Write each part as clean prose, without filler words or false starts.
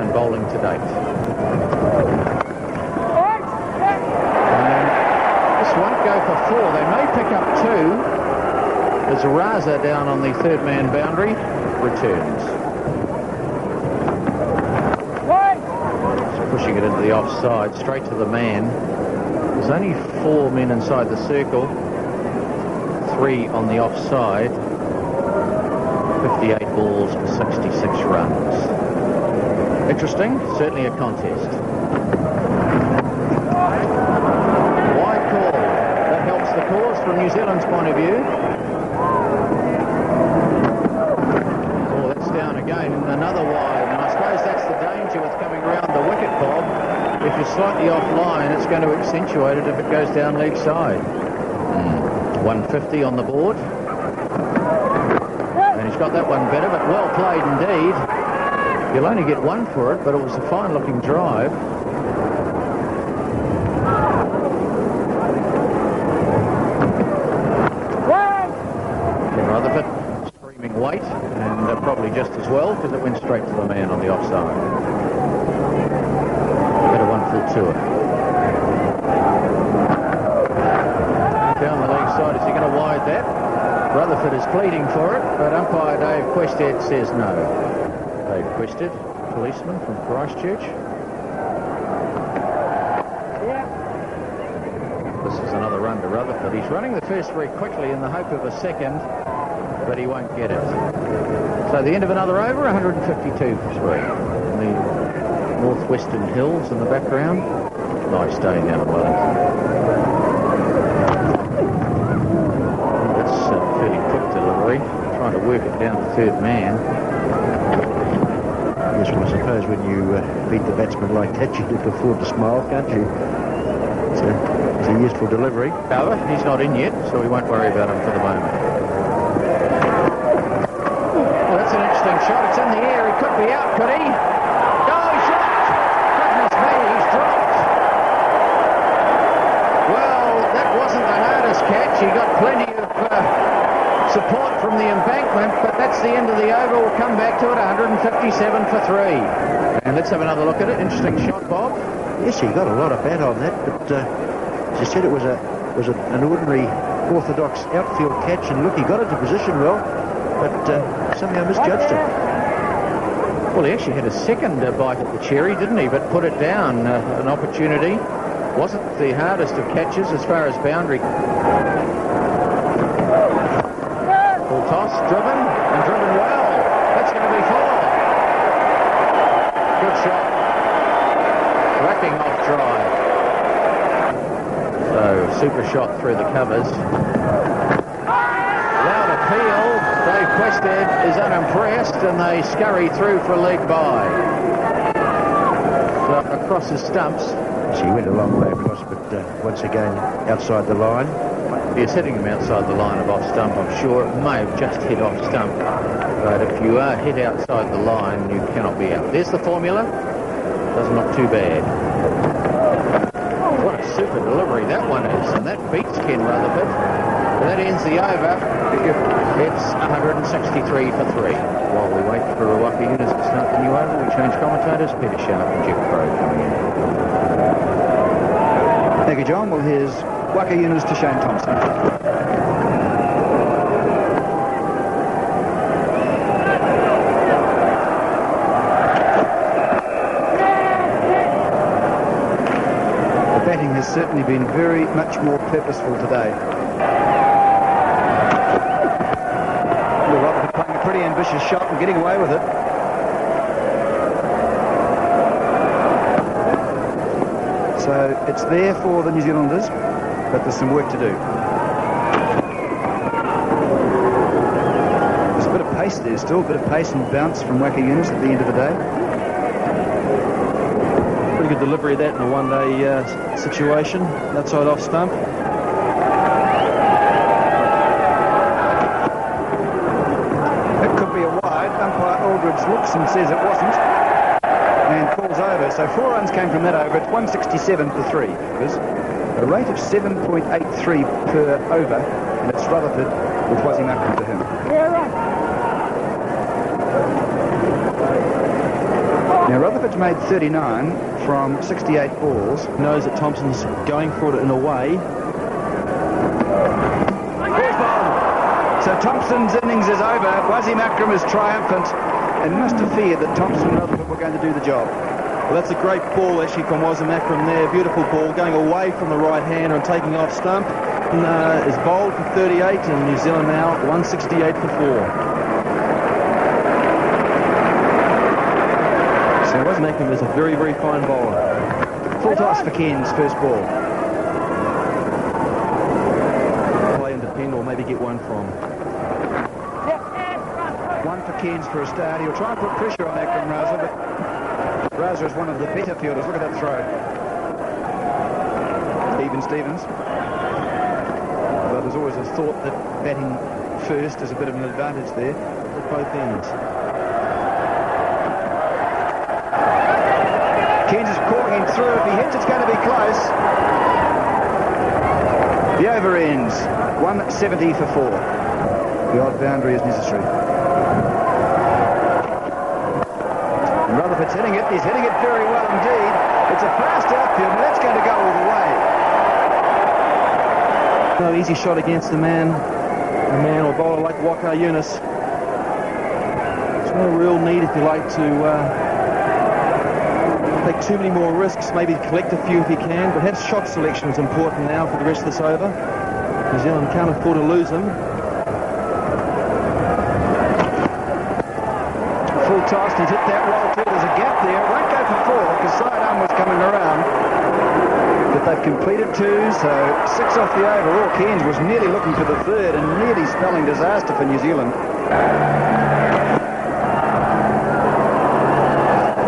own bowling to date. This won't go for 4. They may pick up 2 as Raza down on the third man boundary returns. Just pushing it into the offside, straight to the man. There's only 4 men inside the circle, 3 on the offside. 58 balls for 66 runs. Interesting, certainly a contest. Wide call. That helps the cause from New Zealand's point of view. Oh, that's down again. Another wide. And I suppose that's the danger with coming around the wicket, Bob. If you're slightly offline, it's going to accentuate it if it goes down leg side. 150 on the board. And he's got that one better, but well played indeed. You'll only get 1 for it, but it was a fine-looking drive. Rutherford screaming weight, and probably just as well, because it went straight to the man on the offside. Better one full to it. Down the leg side, is he going to wide that? Rutherford is pleading for it, but umpire Dave Quested says no. Dave Quested, policeman from Christchurch. This is another run to Rutherford. He's running the first very quickly in the hope of a second, but he won't get it. So the end of another over, 152 for 3. And the northwestern hills in the background. Nice day down in Wellington. That's a fairly quick delivery. Trying to work it down to third man. Yes, well, I suppose when you beat the batsman like that, you can afford to smile, can't you? It's a useful delivery. However, he's not in yet, so we won't worry about him for the moment. Well, that's an interesting shot. It's in the air. He could be out, could he? No, he's dropped. Goodness me, he's dropped. Well, that wasn't the hardest catch. He got plenty of support from the embankment, but that's the end of the over. We'll come back to it, 157 for 3. And let's have another look at it. Interesting shot, Bob. Yes, he got a lot of bat on that, but as you said, it was an ordinary orthodox outfield catch, and look, he got into position well, but somehow misjudged it. Well, he actually had a second bite at the cherry, didn't he? But put it down, an opportunity. Wasn't the hardest of catches as far as boundary. Full toss, driven, and driven well. That's going to be 4. Good shot. Whacking off drive. So, super shot through the covers. Loud appeal. Dave Quested is unimpressed, and they scurry through for a leg by. So, across his stumps. So he went a long way across, but once again, outside the line. He's hitting him outside the line of off stump, I'm sure. It may have just hit off stump. But if you are hit outside the line, you cannot be out. There's the formula. Does not too bad. What a super delivery that one is. And that beats Ken Rutherford. And that ends the over. It's 163 for 3. While we wait for Waka Yunus to start the new over, we change commentators. Peter Sharp and Jeff Crow coming in. Thank you, John. Well, here's Waka Yunus to Shane Thompson. Has certainly been very much more purposeful today. Rutherford playing a pretty ambitious shot and getting away with it. So it's there for the New Zealanders, but there's some work to do. There's a bit of pace there still, a bit of pace and bounce from Waka Yunus at the end of the day. Pretty good delivery of that in a one-day situation, outside off stump. It could be a wide. Umpire Aldridge looks and says it wasn't, and calls over. So 4 runs came from that over. It's 167 for 3. There's a rate of 7.83 per over, and it's Rutherford with Wasim Akram to him. Now Rutherford Rutherford's made 39 from 68 balls. Knows that Thompson's going for it in a way. So Thompson's innings is over. Wasim Akram is triumphant and must have feared that Thompson and Rutherford were going to do the job. Well, that's a great ball actually from Wasim Akram there. Beautiful ball going away from the right-hander and taking off stump. And, is bowled for 38 and New Zealand now 168 for 4. So Wasim Akram is a very, very fine bowler. Full toss for Cairns' first ball. Play and defend or maybe get one from. One for Cairns for a start. He'll try and put pressure on Akram Raza, but Raza is one of the better fielders. Look at that throw. Stevens. Well, there's always a thought that batting first is a bit of an advantage there at both ends. Cairns is calling him through. If he hits, it's going to be close. The over ends 170 for 4. The odd boundary is necessary. And Rutherford's hitting it. He's hitting it very well indeed. It's a fast outfield, and that's going to go all the way. No easy shot against a man or bowler like Waka Yunus. There's no real need, if you like, to take too many more risks, maybe collect a few if he can, but have shot selection is important now for the rest of this over. New Zealand can't afford to lose him. Full toss, he's hit that well too. There's a gap there. It won't go for 4 because sidearm was coming around. But they've completed 2, so 6 off the overall. Cairns was nearly looking for the 3rd and nearly spelling disaster for New Zealand.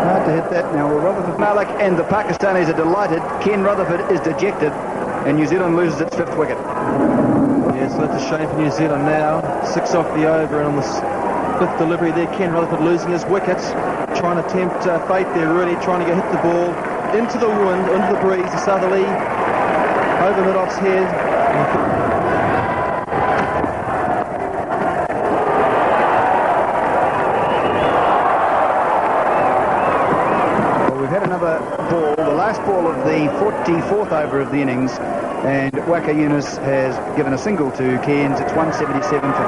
Hard to hit that now. Well, Rutherford, Malik and the Pakistanis are delighted. Ken Rutherford is dejected and New Zealand loses its 5th wicket. Yes, so that's a shame for New Zealand now. 6 off the over, and on the 5th delivery there, Ken Rutherford losing his wickets. Trying to tempt fate there, really trying to hit the ball into the wind, into the breeze, the southerly, over mid-off's head. Well, we've had another ball, the last ball of the 44th over of the innings, and Waka Yunus has given a single to Cairns. It's 177 for 5.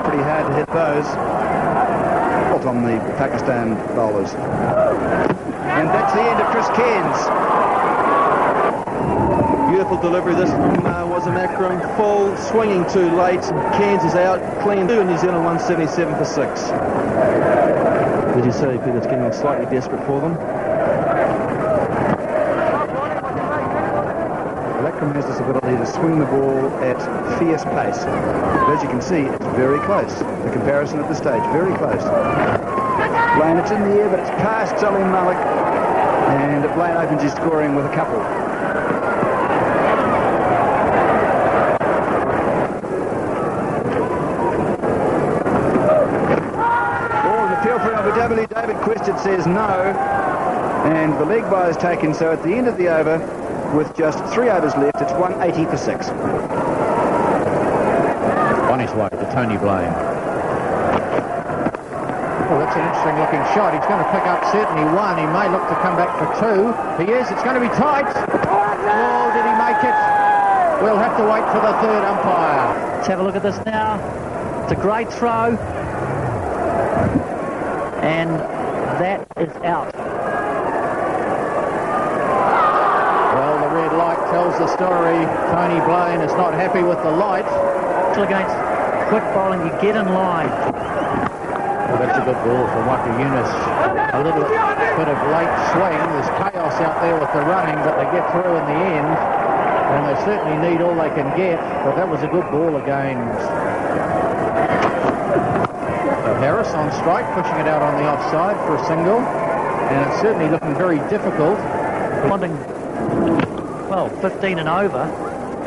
Pretty hard to hit those. Fault on the Pakistan bowlers. And that's the end of Chris Cairns. Beautiful delivery this from Wasim Akram. Full, swinging too late. Cairns is out, clean. New Zealand 177 for 6. Did you say Peter, it's getting slightly desperate for them? Akram has this ability to swing the ball at fierce pace. But as you can see, it's very close. The comparison at this stage, very close. Blaine, it's in the air, but it's past Salim Malik. And Blaine opens his scoring with a couple. Ball in the field for LBW. David Quested says no. And the leg by is taken, so at the end of the over, with just 3 overs left, it's 180 for 6. On his way to Tony Blaine. Well, that's an interesting looking shot. He's going to pick up certainly 1. He may look to come back for 2. He is. It's going to be tight. Oh, did he make it? We'll have to wait for the 3rd umpire. Let's have a look at this now. It's a great throw. And that is out. Tells the story. Tony Blaine is not happy with the light. Against quick bowling, you get in line. Well, that's a good ball from Waka Yunus. A little bit of late swing. There's chaos out there with the running, but they get through in the end. And they certainly need all they can get. But that was a good ball again. So Harris on strike, pushing it out on the offside for a single. And it's certainly looking very difficult. Wanting, well, 15 and over,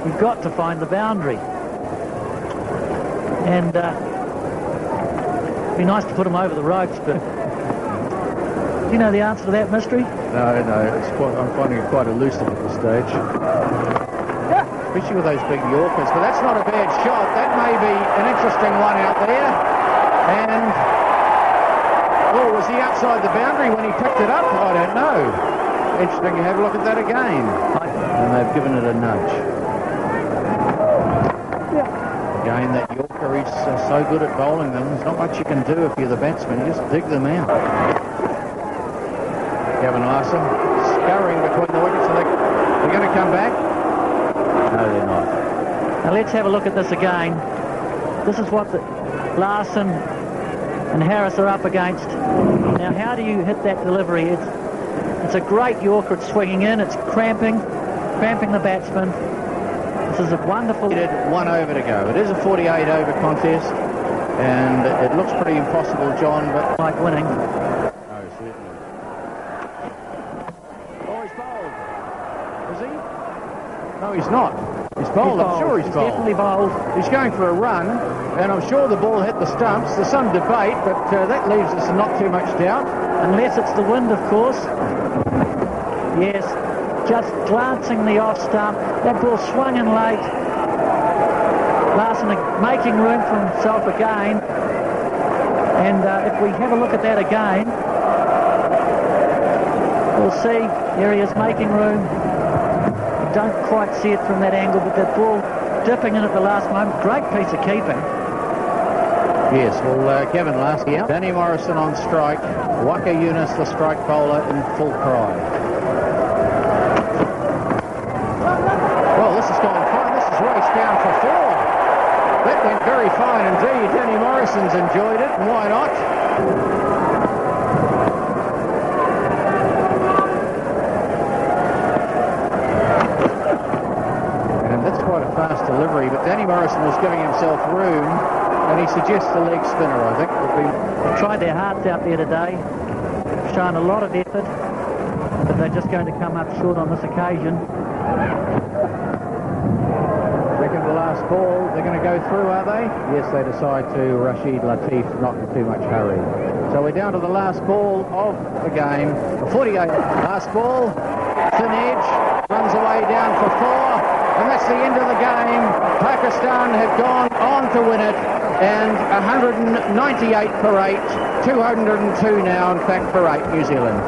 you've got to find the boundary. And it'd be nice to put them over the ropes, but Do you know the answer to that mystery? No, I'm finding it quite elusive at this stage. Especially with those big Yorkers, but that's not a bad shot. That may be an interesting one out there. And, oh, was he outside the boundary when he picked it up? I don't know. Interesting to have a look at that again. And they've given it a nudge. Again, that Yorker, he's so good at bowling them. There's not much you can do if you're the batsman. You just dig them out. Gavin Larson scurrying between the wickets. Are they going to come back? No, they're not. Now let's have a look at this again. This is what Larson and Harris are up against. Now, how do you hit that delivery? It's a great Yorker. It's swinging in. It's cramping the batsman. This is a wonderful... 1 over to go. It is a 48 over contest, and it looks pretty impossible, John, but... Like winning. No, certainly. Oh, he's bowled. Is he? No, he's not. He's bowled. I'm sure he's bowled. Definitely bowled. He's going for a run, and I'm sure the ball hit the stumps. There's some debate, but that leaves us not too much doubt. Unless it's the wind, of course. Yes, just glancing the off stump. That ball swung in late. Larson making room for himself again. And if we have a look at that again, we'll see there he is making room. Don't quite see it from that angle, but that ball dipping in at the last moment. Great piece of keeping. Yes, well, Gavin last year. Danny Morrison on strike. Waka Yunus, the strike bowler, in full cry. Well, this has gone fine. This is raced down for 4. That went very fine indeed. Danny Morrison's enjoyed it, and why not? Fast delivery, but Danny Morrison was giving himself room, and he suggests the leg spinner, I think, would be... They tried their hearts out there today, shown a lot of effort, but they're just going to come up short on this occasion. Second to last ball, they're going to go through, are they? Yes, they decide to. Rashid Latif, not in too much hurry. So we're down to the last ball of the game. The 48. Last ball, thin edge, runs away down for 4. And that's the end of the game. Pakistan have gone on to win it, and 198 for 8, 202 now, in fact, for 8, New Zealand.